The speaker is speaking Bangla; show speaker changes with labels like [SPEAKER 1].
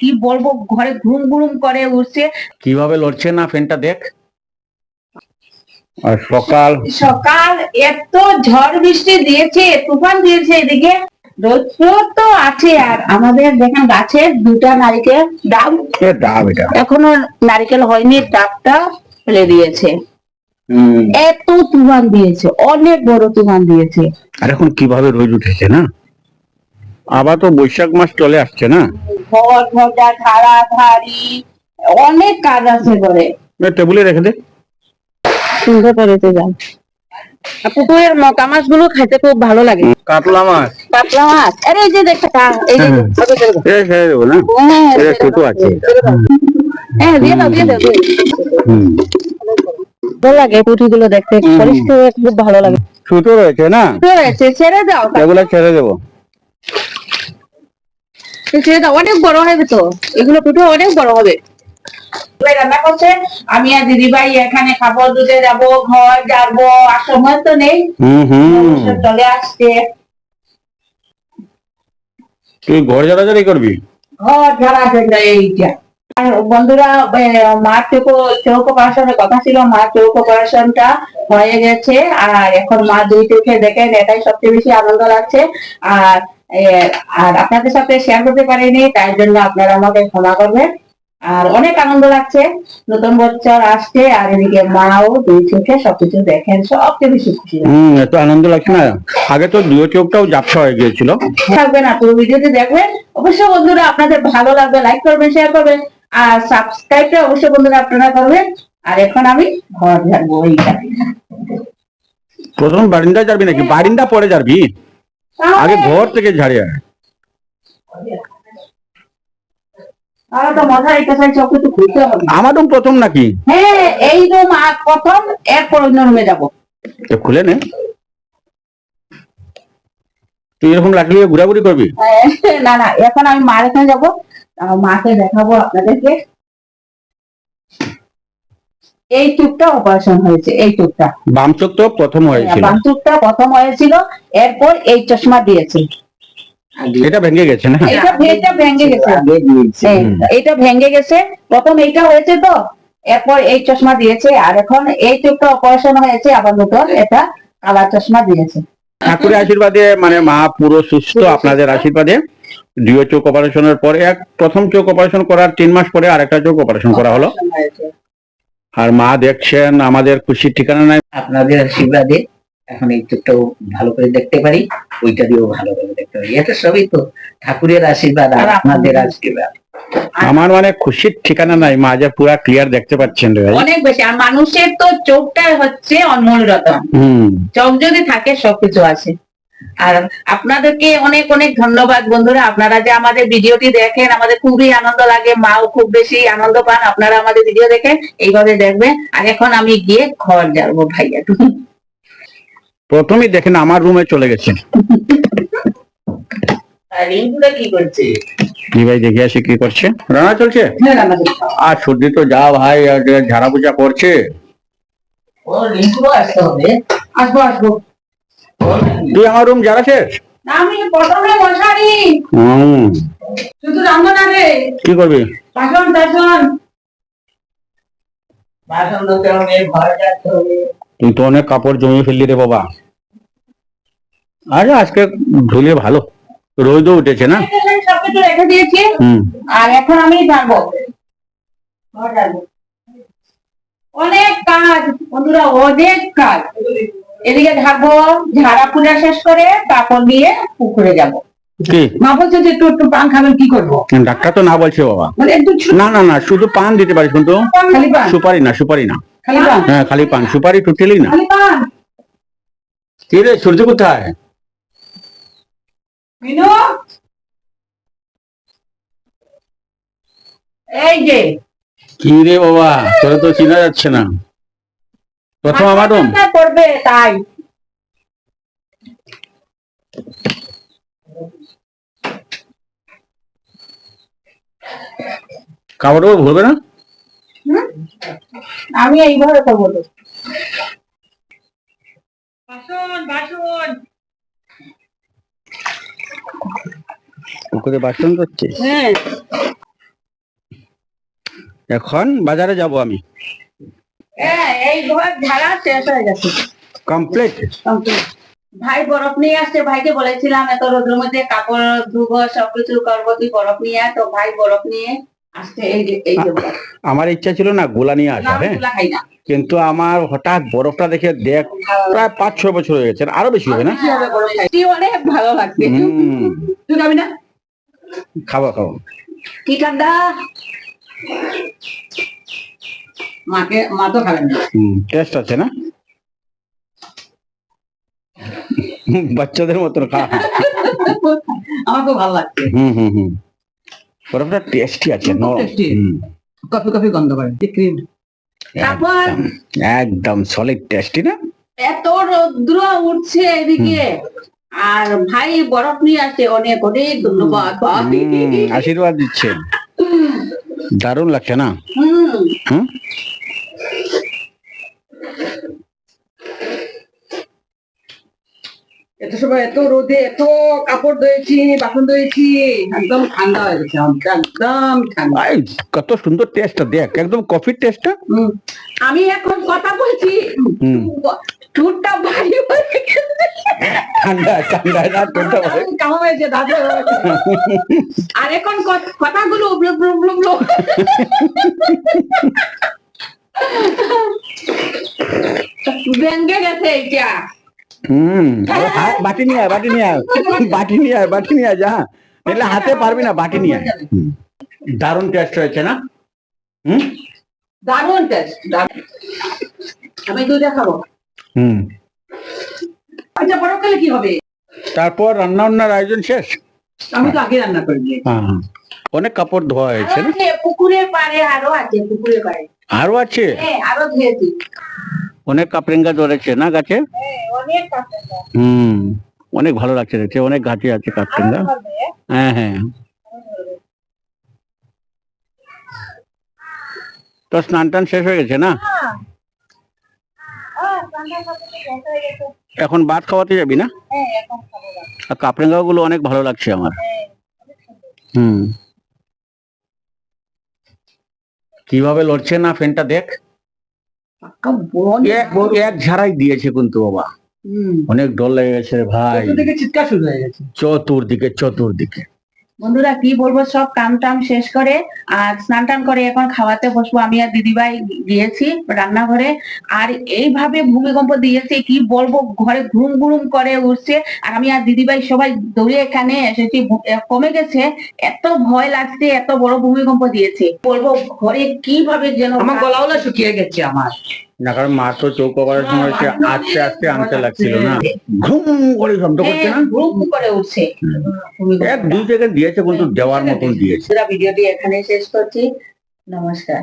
[SPEAKER 1] কি বলবো, ঘরে ঘুম ঘুম করে উঠছে।
[SPEAKER 2] কিভাবে লড়ছে না ফ্যানটা দেখ। আর সকাল
[SPEAKER 1] সকাল এত ঝড় বৃষ্টি দিয়েছে, তুফান দিয়েছে এদিকে, রোদ তো আছে। আর আমাদের দেখেন গাছের দুটা নারকেল ডাব,
[SPEAKER 2] ডাব এটা
[SPEAKER 1] এখনো নারকেল হয়নি, ডাবটা ফেলে দিয়েছে। এত তুফান দিয়েছে, অনেক বড় তুফান দিয়েছে।
[SPEAKER 2] আর এখন কিভাবে রোদ উঠেছে না, আবার তো বৈশাখ মাস চলে আসছে না।
[SPEAKER 1] ঘর ঘটা ধারা ধারি অনেক কাজ আছে ঘরে।
[SPEAKER 2] টেবিলে রেখে দে।
[SPEAKER 1] সুন্দর করেতে যান। পুকুরের মকা মাছ গুলো খাইতে খুব ভালো লাগে।
[SPEAKER 2] কাতলা মাছ,
[SPEAKER 1] কাতলা মাছ, আরে এই যে দেখো, এই যে
[SPEAKER 2] ছেড়ে দেবো না, ছোট আছে।
[SPEAKER 1] হ্যাঁ দিয়ে দাও দিয়ে দাও। ভালো লাগে পুঁটি গুলো দেখতে, পরিষ্কার খুব ভালো লাগে।
[SPEAKER 2] ছোট রয়েছে না,
[SPEAKER 1] ছেড়ে দাও,
[SPEAKER 2] এগুলো ছেড়ে দেবো।
[SPEAKER 1] ছেড়ে দাও, অনেক বড় হবে তো, এগুলো পুঁটি অনেক বড় হবে। রান্না করছে, আমি আর দিদি ভাই এখানে খাবো, দুধে যাবো, ঘর যাবো, আর সময় তো নেই। চলে আসছে।
[SPEAKER 2] তুই ঘর ঝাড়াঝাড়ি করবি?
[SPEAKER 1] ঘর ঝাড়া এইটা। আর বন্ধুরা, মা চৌক অপারেশনের কথা ছিল, মা চৌক অপারেশনটা হয়ে গেছে। আর এখন মা দুই চোখে দেখেন, এটাই সবচেয়ে বেশি আনন্দ লাগছে। আর আর আপনাদের সাথে শেয়ার করতে পারিনি, তাই জন্য আপনারা আমাকে ক্ষমা করবেন। আর অনেক আনন্দ লাগছে, নতুন বছর আসছে, আর এদিকে মাও দুই চোখে সবকিছু দেখেন, সবচেয়ে বেশি খুশি।
[SPEAKER 2] এত আনন্দ লাগছে না, আগে তো দুই চোখটাও ঝাপসা হয়ে গিয়েছিল।
[SPEAKER 1] থাকবেন, পুরো ভিডিওটি দেখবেন অবশ্যই বন্ধুরা, আপনাদের ভালো লাগবে, লাইক করবেন, শেয়ার করবেন, আর সাবস্ক্রাইবটা অবশ্যই বন্ধুরা আপনারা করবেন। আর এখন আমি ঘর ঝাড়বো। এইটা
[SPEAKER 2] প্রথম বারিন্দা যাবি নাকি? বারিন্দা পরে যাবি, আগে ঘর থেকে ঝাড়িয়ে। আমার রুম প্রথম নাকি?
[SPEAKER 1] হ্যাঁ, এই রুম প্রথম, এরপর অন্য রুমে যাবো।
[SPEAKER 2] খুলে নে, তুই এরকম লাঠি নিয়ে ঘোরাঘুরি করবি?
[SPEAKER 1] না না, এখন আমি মার এখানে যাবো, মাকে দেখাবো আপনাদেরকে। এই চোখটা অপারেশন হয়েছে, এই চোখটা,
[SPEAKER 2] বাম চোখ তো প্রথম হয়েছিল।
[SPEAKER 1] বাম চোখটা প্রথম হয়েছিল, এরপর এই চশমা দিয়েছে।
[SPEAKER 2] এটা ভেঙে গেছে না?
[SPEAKER 1] এটা ভেঙে গেছে, এটা ভেঙে গেছে। প্রথম এইটা হয়েছে তো, এরপর এই চশমা দিয়েছে। আর এখন এই চোখটা অপারেশন হয়েছে, আবার নতুন এটা কালার চশমা দিয়েছে।
[SPEAKER 2] ঠাকুরের আশীর্বাদে, মানে মা পুরো সুস্থ, আপনাদের আশীর্বাদে দুই চোখ অপারেশনের পরে, প্রথম চোখ অপারেশন করার 3 মাস পরে আরেকটা চোখ অপারেশন করা হলো। আর মা দেখছেন, আমাদের খুশির ঠিকানা নাই।
[SPEAKER 3] আপনাদের আশীর্বাদে এখন এই চোখটাও ভালো করে দেখতে পারি, ওইটা দিয়েও ভালো করে দেখতে পারি। এটা সবই তো ঠাকুরের আশীর্বাদ আর আপনাদের আশীর্বাদ।
[SPEAKER 2] আমার মানে খুশির ঠিকানা নাই, মা যে পুরা ক্লিয়ার দেখতে পাচ্ছেন রে ভাই।
[SPEAKER 1] অনেক বেশি। আর মানুষের তো চোখটাই হচ্ছে অনমোল রতন, চোখ যদি থাকে সবকিছু আছে। আর আপনাদেরকে অনেক অনেক ধন্যবাদ বন্ধুরা, আপনারা যে আমাদের ভিডিওটি দেখেন, আমাদের খুবই আনন্দ লাগে, মাও খুব বেশি আনন্দ পান আপনারা আমাদের ভিডিও দেখেন, এইভাবে দেখবেন। আর এখন আমি গিয়ে ঘর যাবো ভাইয়া।
[SPEAKER 2] প্রথমেই দেখেন আমার রুমে চলে গেছে।
[SPEAKER 1] আর রিঙ্কুটা কি করছে?
[SPEAKER 2] কি ভাই, দেখে আসি কি করছে। রান্না চলছে? আর সর্দি তো যা ভাই, ঝাড়া পূজা করছে।
[SPEAKER 3] ও রিঙ্কু আসতে হবে।
[SPEAKER 1] আসবো আসবো।
[SPEAKER 2] তুই আমার রুম ঝাড়াছিস?
[SPEAKER 1] আমি প্রথমে মশারি, শুধু রান্না না রে।
[SPEAKER 2] কি করবি?
[SPEAKER 1] বাসন টাসন,
[SPEAKER 3] বাসন ধুতে হবে, ঘর ঝাড়তে হবে।
[SPEAKER 2] তুই তো অনেক কাপড় জমিয়ে ফেললি রে বাবা। আরে আজকে ধুলে ভালো, রোদও উঠেছে না।
[SPEAKER 1] সবকিছু রেখে দিয়েছি। আর এখন আমি যাবো ঘর যাবো। অনেক কাজ বন্ধুরা, অনেক কাজ। এদিকে ঝাড়বো, ঝাড়া পূজা শেষ করে কাপড় দিয়ে পুকুরে যাবো। মা বলছে যে একটু একটু পান খাবেন, কি করবো?
[SPEAKER 2] ডাক্তার তো না বলছে বাবা।
[SPEAKER 1] না
[SPEAKER 2] না না, শুধু পান দিতে পারিস, কিন্তু সুপারি না, সুপারি না। হ্যাঁ, খালি পান, সুপারি টোটালি না। কি রে, সূর্য কোথায়?
[SPEAKER 1] মিনু, এই যে।
[SPEAKER 2] কি রে বাবা, তোরা তো চেনা যাচ্ছে না। প্রথম আমার রুম
[SPEAKER 1] করবে তাই।
[SPEAKER 2] কাপড় ভরবে না?
[SPEAKER 1] আমি এইভাবে করবো। বাসন বাসন
[SPEAKER 2] পুকুরে বাসন করছে।
[SPEAKER 1] হ্যাঁ।
[SPEAKER 2] এখন বাজারে যাব আমি।
[SPEAKER 1] এই ঘর ঝাড়া শেষ হয়ে গেছে
[SPEAKER 2] কমপ্লিট।
[SPEAKER 1] ভাই বরফ নিয়ে আসছে, ভাইকে বলেছিলাম এত রোদের মধ্যে কাপড় ধুবো সবকিছু করবো, তুই বরফ নিয়ে আয়, তো ভাই বরফ নিয়ে আসছে। এই যে বরফ।
[SPEAKER 2] আমার ইচ্ছা ছিল না গোলা নিয়ে
[SPEAKER 1] না,
[SPEAKER 2] আসা,
[SPEAKER 1] আমি
[SPEAKER 2] হ্যাঁ,
[SPEAKER 1] গুলা খাই না।
[SPEAKER 2] কিন্তু আমার হঠাৎ বরফটা দেখে দেখ প্রায় 5-6 বছর হয়ে গেছে, আরো বেশি হবে না?
[SPEAKER 1] বেশি হবে বরফ খাই। অনেক ভালো লাগছে।
[SPEAKER 2] হুম,
[SPEAKER 1] তুই খাবি না?
[SPEAKER 2] খাবো খাবো।
[SPEAKER 1] কি ঠান্ডা। মা তো খাবেন না।
[SPEAKER 2] টেস্ট আছে না? বাচ্চাদের মতন খা।
[SPEAKER 1] আমার খুব ভালো লাগছে।
[SPEAKER 2] হুম, বরফটা টেস্টি আছে,
[SPEAKER 1] খুব
[SPEAKER 2] নরম।
[SPEAKER 1] tasty।
[SPEAKER 2] হুম,
[SPEAKER 1] কফি কফি গন্ধ করে ক্রিম। তারপর
[SPEAKER 2] একদম একদম সলিড টেস্টি না?
[SPEAKER 1] এত রৌদ্র উঠছে এদিকে, আর ভাই বরফ নিয়ে আসছে। অনেক অনেক ধন্যবাদ ভাই।
[SPEAKER 2] আশীর্বাদ দিচ্ছে, দারুণ লাগছে না?
[SPEAKER 1] হুম।
[SPEAKER 2] হুম,
[SPEAKER 1] এত সময় এত রোদে এত কাপড় ধুয়েছি, বাসন ধুয়েছি, একদম ঠান্ডা হয়ে গেছে, একদম ঠান্ডা।
[SPEAKER 2] আই, কত সুন্দর টেস্টটা দেখ, একদম কফির টেস্টটা।
[SPEAKER 1] আমি এখন কথা বলছি, ঠোঁটটা ভারী হয়ে গেছে।
[SPEAKER 2] ঠান্ডা ঠান্ডা না ঠান্ডা হবে।
[SPEAKER 1] কেমন হয়েছে দাদা? আর এখন কথাগুলো ব্লুক ব্লুক ব্লুক ব্লুক। ভেঙে গেছে এটা।
[SPEAKER 2] বাটি নিয়ে আয়, বাটি নিয়ে আয়, বাটি নিয়ে আয়, বাটি নিয়ে আয়, যা এলে হাতে পারবি না, বাটি নিয়ে আয়। দারুণ টেস্ট হয়েছে না?
[SPEAKER 1] দারুণ টেস্ট। আমি দুইটা খাবো। আচ্ছা, বড় খেলে কি হবে?
[SPEAKER 2] তারপর রান্না বান্নার আয়োজন শেষ?
[SPEAKER 1] আমি তো আগে রান্না করে দিয়েছি।
[SPEAKER 2] অনেক কাপড় ধোয়া হয়েছে না?
[SPEAKER 1] পুকুরের পাড়ে আরো আছে, পুকুরের পাড়ে
[SPEAKER 2] আরো আছে?
[SPEAKER 1] হ্যাঁ, আরো ধুয়েছি।
[SPEAKER 2] অনেক কাপড়েঙ্গা ধরেছে না গাছে?
[SPEAKER 1] অনেক কাপড়।
[SPEAKER 2] অনেক ভালো লাগছে দেখতে, অনেক গাছে আছে কাপড়েঙ্গা। হ্যাঁ, তো স্নান টান শেষ হয়ে গেছে না? এখন ভাত খাওয়াতে যাবি না? আর কাপড়েঙ্গা গুলো অনেক ভালো লাগছে আমার। কিভাবে লড়ছে না ফ্যানটা দেখ, এক ঝাড়াই দিয়েছে কিন্তু বাবা, অনেক ডর লেগে গেছে রে ভাই।
[SPEAKER 1] চিৎকার শুরু হয়ে গেছে
[SPEAKER 2] চতুর্দিকে।
[SPEAKER 1] বন্ধুরা কি বলবো, সব কাম টাম শেষ করে আর স্নান টান করে এখন খাওয়াতে বসবো। আমি আর দিদিভাই গিয়েছি রান্নাঘরে, আর এইভাবে ভূমিকম্প দিয়েছে কি বলবো, ঘরে ঘুম ঘুম করে উঠছে। আর আমি আর দিদিভাই সবাই দৌড়ে এখানে এসেছি, কমে গেছে। এত ভয় লাগছে, এত বড় ভূমিকম্প দিয়েছে বলবো, ঘরে কিভাবে যেন আমার গলাওলা শুকিয়ে গেছে আমার।
[SPEAKER 2] না, কারণ মা তো চৌক অপারেশন হয়েছে, আস্তে আস্তে আনতে লাগছিল না, ঘুম করে শব্দ করছে না,
[SPEAKER 1] ঘুম করে উঠছে।
[SPEAKER 2] 1-2 সেকেন্ড দিয়েছে কিন্তু দেওয়ার মতন দিয়েছে।
[SPEAKER 1] ভিডিওটি এখানে শেষ করছি। নমস্কার।